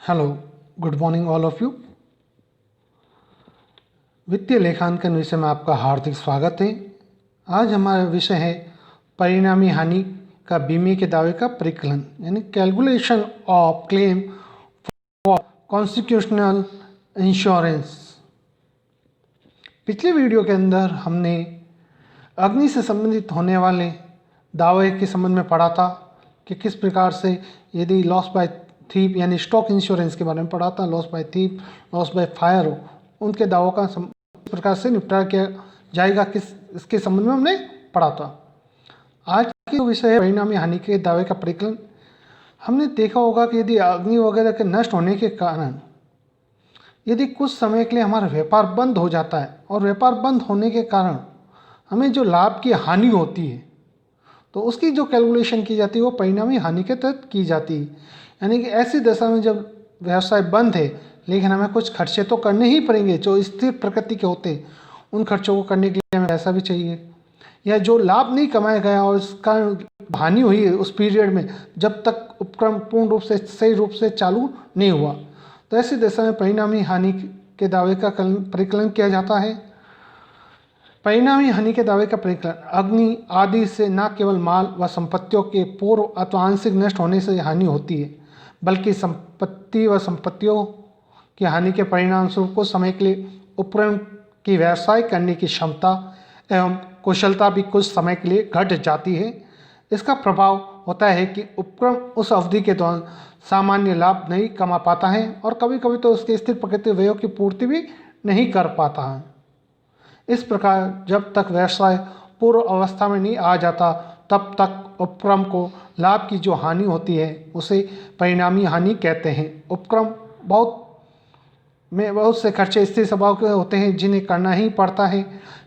Hello, good morning all of you. वित्तीय लेखांकन विषय में आपका हार्दिक स्वागत है। आज हमारा विषय है परिणामी हानि का बीमे के दावे का परिकलन, यानी calculation of claim for constitutional insurance. पिछले वीडियो के अंदर हमने अग्नि से संबंधित होने वाले दावे के संबंध में पढ़ा था कि किस प्रकार से यदि लॉस बाय थीप यानी स्टॉक इंश्योरेंस के बारे में पढ़ा था, loss by thief, loss by fire हो, उनके दावों का किस प्रकार से निपटारा किया जाएगा, इसके संबंध में हमने पढ़ा था। आज के विषय है परिणामी हानि के दावे का परिकलन। हमने देखा होगा कि यदि अग्नि वगैरह के नष्ट होने के कारण यदि कुछ समय के लिए हमारा व्यापार बंद हो जाता है और व्यापार बंद होने के कारण हमें जो लाभ की हानि होती है तो उसकी जो कैलकुलेशन की जाती है वो परिणामी हानि के तहत की जाती है। यानी कि ऐसी दशा में जब व्यवसाय बंद है लेकिन हमें कुछ खर्चे तो करने ही पड़ेंगे जो स्थिर प्रकृति के होते हैं, उन खर्चों को करने के लिए हमें पैसा भी चाहिए, या जो लाभ नहीं कमाया गया और उसका हानि हुई है उस पीरियड में जब तक उपक्रम पूर्ण रूप से सही रूप से चालू नहीं हुआ, तो ऐसी दशा में परिणामी हानि के दावे का परिकलन किया जाता है। परिणामी हानि के दावे का परिकलन अग्नि आदि से न केवल माल व संपत्तियों के पूर्व अथवा आंशिक नष्ट होने से हानि होती है, बल्कि संपत्ति व संपत्तियों की हानि के परिणाम स्वरूप कुछ समय के लिए उपक्रम की व्यवसाय करने की क्षमता एवं कुशलता भी कुछ समय के लिए घट जाती है। इसका प्रभाव होता है कि उपक्रम उस अवधि के दौरान सामान्य लाभ नहीं कमा पाता है और कभी कभी तो उसके स्थिर प्रकृति व्ययों की पूर्ति भी नहीं कर पाता है। इस प्रकार जब तक व्यवसाय पूर्व अवस्था में नहीं आ जाता तब तक उपक्रम को लाभ की जो हानि होती है उसे परिणामी हानि कहते हैं। उपक्रम बहुत से खर्चे स्थिर स्वभाव के होते हैं जिन्हें करना ही पड़ता है,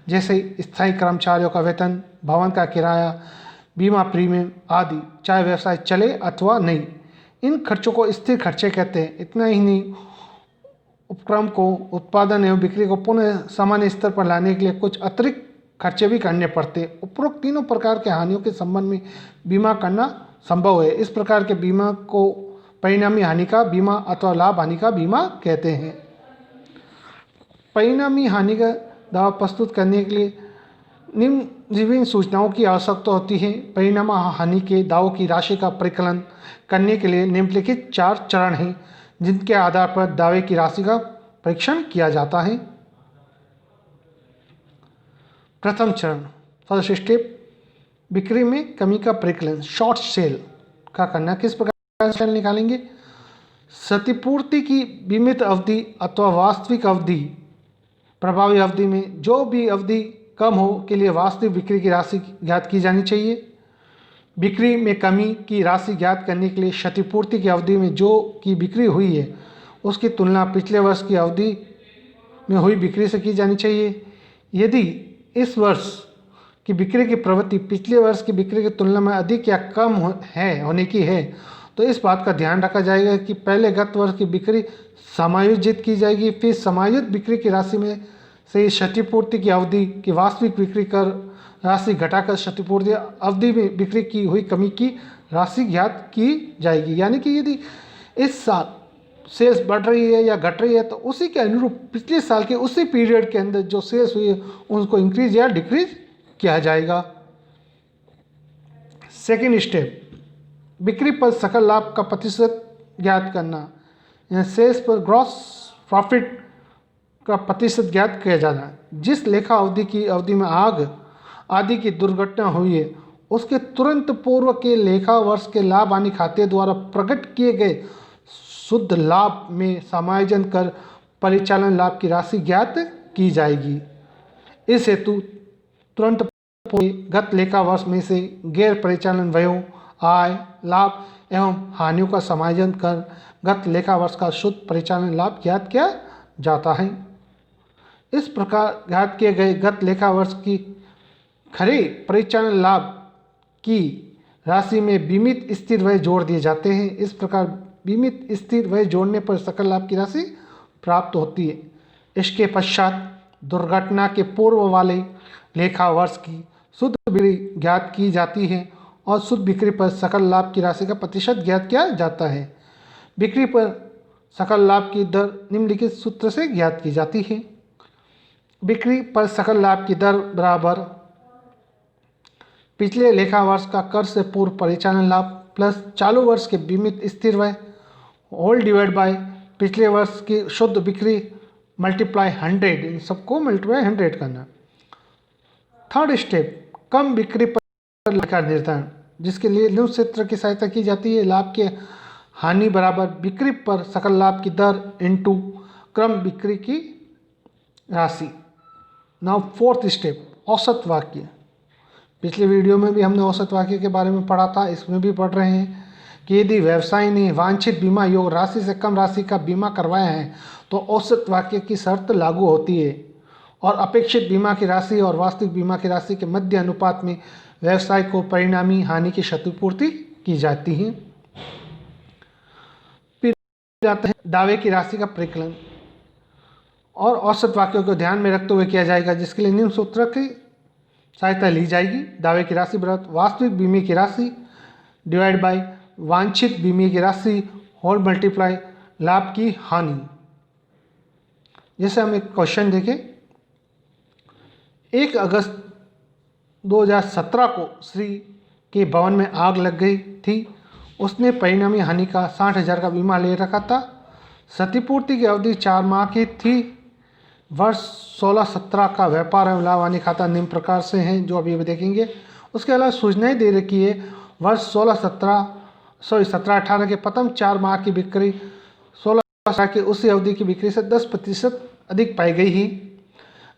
जैसे स्थायी कर्मचारियों का वेतन, भवन का किराया, बीमा प्रीमियम आदि, चाहे व्यवसाय चले अथवा नहीं। इन खर्चों को स्थिर खर्चे कहते हैं। इतना ही नहीं, उपक्रम को उत्पादन एवं बिक्री को पुनः सामान्य स्तर पर लाने के लिए कुछ अतिरिक्त खर्चे भी करने पड़ते हैं। उपरोक्त तीनों प्रकार के हानियों के संबंध में बीमा करना संभव है। इस प्रकार के बीमा को परिणामी हानि का बीमा अथवा लाभ हानि का बीमा कहते हैं। परिणामी हानि का दावा प्रस्तुत करने के लिए निम्न विभिन्न सूचनाओं की आवश्यकता होती है। परिणाम हानि के दावों की राशि का परिकलन करने के लिए निम्नलिखित 4 चरण हैं जिनके आधार पर दावे की राशि का परीक्षण किया जाता है। प्रथम चरण, फर्स्ट स्टेप, बिक्री में कमी का परिकलन, शॉर्ट सेल का करना। किस प्रकार से निकालेंगे? क्षतिपूर्ति की बीमित अवधि अथवा वास्तविक अवधि, प्रभावी अवधि में जो भी अवधि कम हो के लिए वास्तविक बिक्री की राशि ज्ञात की जानी चाहिए। बिक्री में कमी की राशि ज्ञात करने के लिए क्षतिपूर्ति की अवधि में जो की बिक्री हुई है उसकी तुलना पिछले वर्ष की अवधि में हुई बिक्री से की जानी चाहिए। यदि इस वर्ष की बिक्री की प्रवृत्ति पिछले वर्ष की बिक्री की तुलना में अधिक या कम होने की है तो इस बात का ध्यान रखा जाएगा कि पहले गत वर्ष की बिक्री समायोजित की जाएगी, फिर समायोजित बिक्री की राशि में से क्षतिपूर्ति की अवधि की वास्तविक बिक्री कर राशि घटाकर क्षतिपूर्ति अवधि में बिक्री की हुई कमी की राशि ज्ञात की जाएगी। यानी कि यदि इस साल सेल्स बढ़ रही है या घट रही है तो उसी के अनुरूप पिछले साल के उसी पीरियड के अंदर जो सेल्स हुई है उनको इंक्रीज या डिक्रीज किया जाएगा। सेकेंड स्टेप, बिक्री पर सकल लाभ का प्रतिशत ज्ञात करना, यानी सेल्स पर ग्रॉस प्रॉफिट का प्रतिशत ज्ञात किया जाना। जिस लेखा अवधि में आग आदि की दुर्घटना हुई है उसके तुरंत पूर्व के लेखा वर्ष के लाभ हानि खाते द्वारा प्रकट किए गए शुद्ध लाभ में समायोजन कर परिचालन लाभ की राशि ज्ञात की जाएगी। इस हेतु तुरंत गत लेखा वर्ष में से गैर परिचालन व्ययों, आय, लाभ एवं हानियों का समायोजन कर गत लेखा वर्ष का शुद्ध परिचालन लाभ ज्ञात किया जाता है। इस प्रकार ज्ञात किए गए गत लेखा वर्ष की खरे परिचालन लाभ की राशि में बीमित स्थिर व्यय जोड़ दिए जाते हैं। इस प्रकार बीमित स्थिर व्यय जोड़ने पर सकल लाभ की राशि प्राप्त होती है। इसके पश्चात दुर्घटना के पूर्व वाले लेखा वर्ष की शुद्ध बिक्री ज्ञात की जाती है और शुद्ध बिक्री पर सकल लाभ की राशि का प्रतिशत ज्ञात किया जाता है। बिक्री पर सकल लाभ की दर निम्नलिखित सूत्र से ज्ञात की जाती है। बिक्री पर सकल लाभ की दर बराबर पिछले लेखा वर्ष का कर से पूर्व परिचालन लाभ प्लस चालू वर्ष के बीमित स्थिर व्यय होल डिवाइड बाय पिछले वर्ष की शुद्ध बिक्री मल्टीप्लाई 100, इन सबको मल्टीप्लाई 100 करना। थर्ड स्टेप, कम बिक्री पर लाभ का निर्धारण, जिसके लिए निम्न सूत्र की सहायता की जाती है। लाभ के हानि बराबर बिक्री पर सकल लाभ की दर इनटू क्रम बिक्री की राशि। नाउ फोर्थ स्टेप, औसत वाक्य। पिछले वीडियो में भी हमने औसत वाक्य के बारे में पढ़ा था, इसमें भी पढ़ रहे हैं कि यदि व्यवसाय ने वांछित बीमा योग राशि से कम राशि का बीमा करवाया है तो औसत वाक्य की शर्त लागू होती है और अपेक्षित बीमा की राशि और वास्तविक बीमा की राशि के मध्य अनुपात में व्यवसाय को परिणामी हानि की क्षतिपूर्ति की जाती है। फिर जाते हैं दावे की राशि का परिकलन और औसत वाक्यों को ध्यान में रखते हुए किया जाएगा, जिसके लिए निम्न सूत्र की सहायता ली जाएगी। दावे की राशि बराबर वास्तविक बीमे की राशि डिवाइड बाय वांछित बीमे की राशि होल मल्टीप्लाई लाभ की हानि। जैसे हम एक क्वेश्चन देखें, 1 अगस्त 2017 को श्री के भवन में आग लग गई थी। उसने परिणामी हानि का 60,000 का बीमा ले रखा था। क्षतिपूर्ति की अवधि 4 माह की थी। वर्ष 16-17 का व्यापार एवं लाभ हानि खाता निम्न प्रकार से हैं, जो अभी देखेंगे। उसके अलावा सूचनाएं दे रखी है। वर्ष 17-18 के प्रथम 4 माह की बिक्री 16 की उसी अवधि की बिक्री से 10% अधिक पाई गई ही।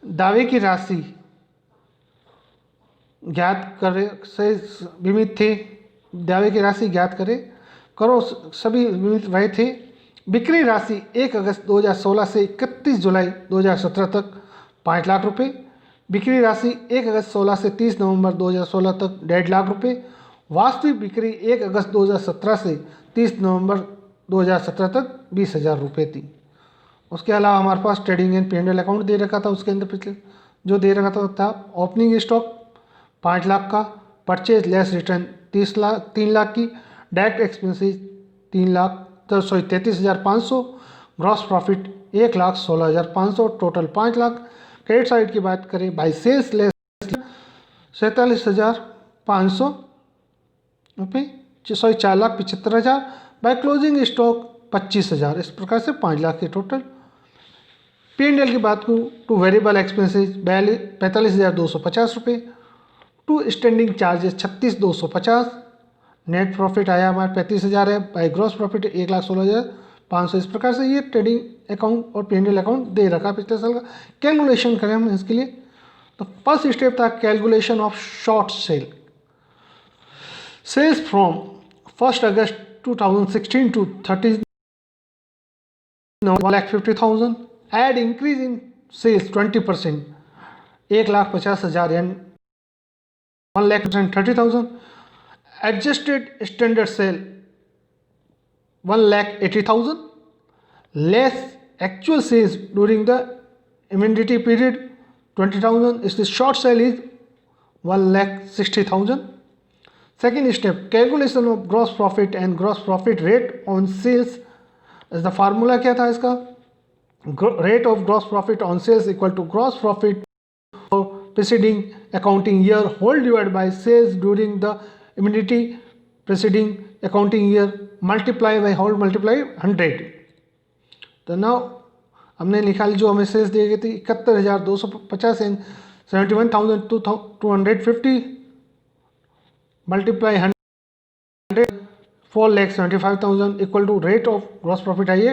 दावे की राशि ज्ञात करे से बीमित थे। दावे की राशि ज्ञात करे करो सभी बीमित वह थे। बिक्री राशि 1 अगस्त 2016 से 31 जुलाई 2017 तक 5 लाख रुपए। बिक्री राशि 1 अगस्त 16 से 30 नवंबर 2016 तक 1.5 लाख रुपए। वास्तविक बिक्री 1 अगस्त 2017 से 30 नवंबर 2017 तक 20,000 रुपये थी। उसके अलावा हमारे पास ट्रेडिंग एंड P&L अकाउंट दे रखा था। उसके अंदर पिछले जो दे रखा था ओपनिंग स्टॉक 5 लाख का, परचेज लेस रिटर्न 3 लाख की, direct expenses 33,500, gross profit 1,16,500, total 5 lakh. Credit side की बात करें, बाई सेल्स लेस 47,500 रुपये, 4,75,000, बाय क्लोजिंग स्टॉक 25,000। इस प्रकार से 5 लाख के टोटल। P&L की बात करूँ टू वेरिएबल एक्सपेंसेस 45,250 रुपये, to standing charges 36,250, net profit आया हमारे 35,000 है, बाई ग्रॉस प्रॉफिट 1,16,500। इस प्रकार से ये ट्रेडिंग अकाउंट और P&L अकाउंट दे रखा पिछले साल का। कैलकुलेशन करें हम इसके लिए, तो फर्स्ट स्टेप था calculation of short sale. Sales from 1 August 2016 to 30 1,50,000, add increase in sales 20%, 1,50,000 यानी 1,30,000। Adjusted standard sale 1,80,000, less actual sales during the immunity period 20,000. Is the short sale is 1,60,000. Second step, calculation of gross profit and gross profit rate on sales. is the formula क्या था इसका? Rate of gross profit on sales equal to gross profit for preceding accounting year whole divided by sales during the immunity preceding accounting year multiply by whole multiply 100। तो now हमने निकाली जो हमें sales दी गई थी 71,250 and 71,250 multiply 100 4,75,000 equal to rate of gross profit आई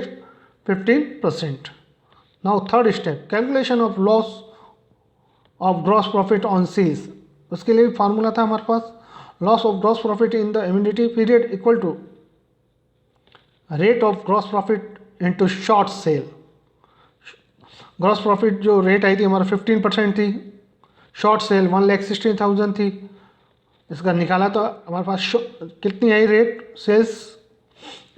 15%। Now third step, calculation of loss of gross profit on sales. उसके लिए फार्मूला था हमारे पास, loss of gross profit in the immunity period equal to rate of gross profit into short sale. Gross profit जो rate आई थी हमारा 15% थी, शॉर्ट सेल 1,60,000 थी। इसका निकाला तो हमारे पास कितनी आई rate sales,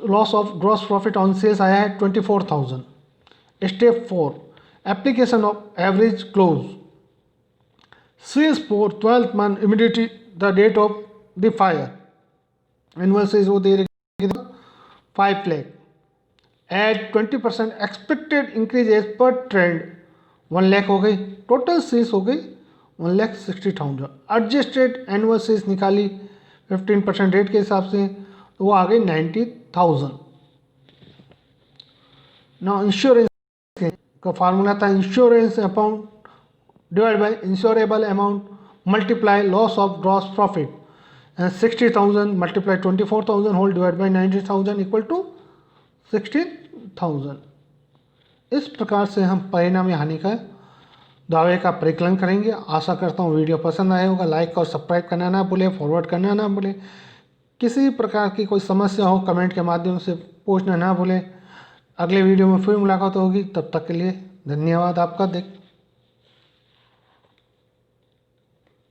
loss of gross profit on sales आया है 24,000। Step 4, application of average close sales for 12th month immediately the date of the fire। Annual sales वो दे रहे 5 lakh. At 20% expected increase as per trend 1 lakh हो गई, total sales हो गई 1,60,000। Adjusted annual sales निकाली 15% रेट के हिसाब से तो वो आ गई 90,000। ना इंश्योरेंस का फार्मूला था insurance amount divide by insurable amount multiply loss of gross profit and 60,000 multiply 24,000 whole divide by 90,000 equal to 16,000। इस प्रकार से हम परिणामी हानि का दावे का परिकलन करेंगे। आशा करता हूँ वीडियो पसंद आया होगा। लाइक और सब्सक्राइब करना ना भूलें, फॉरवर्ड करना ना भूलें। किसी प्रकार की कोई समस्या हो कमेंट के माध्यम से पूछना ना भूलें। अगले वीडियो में फिर मुलाकात होगी, तब तक के लिए धन्यवाद आपका।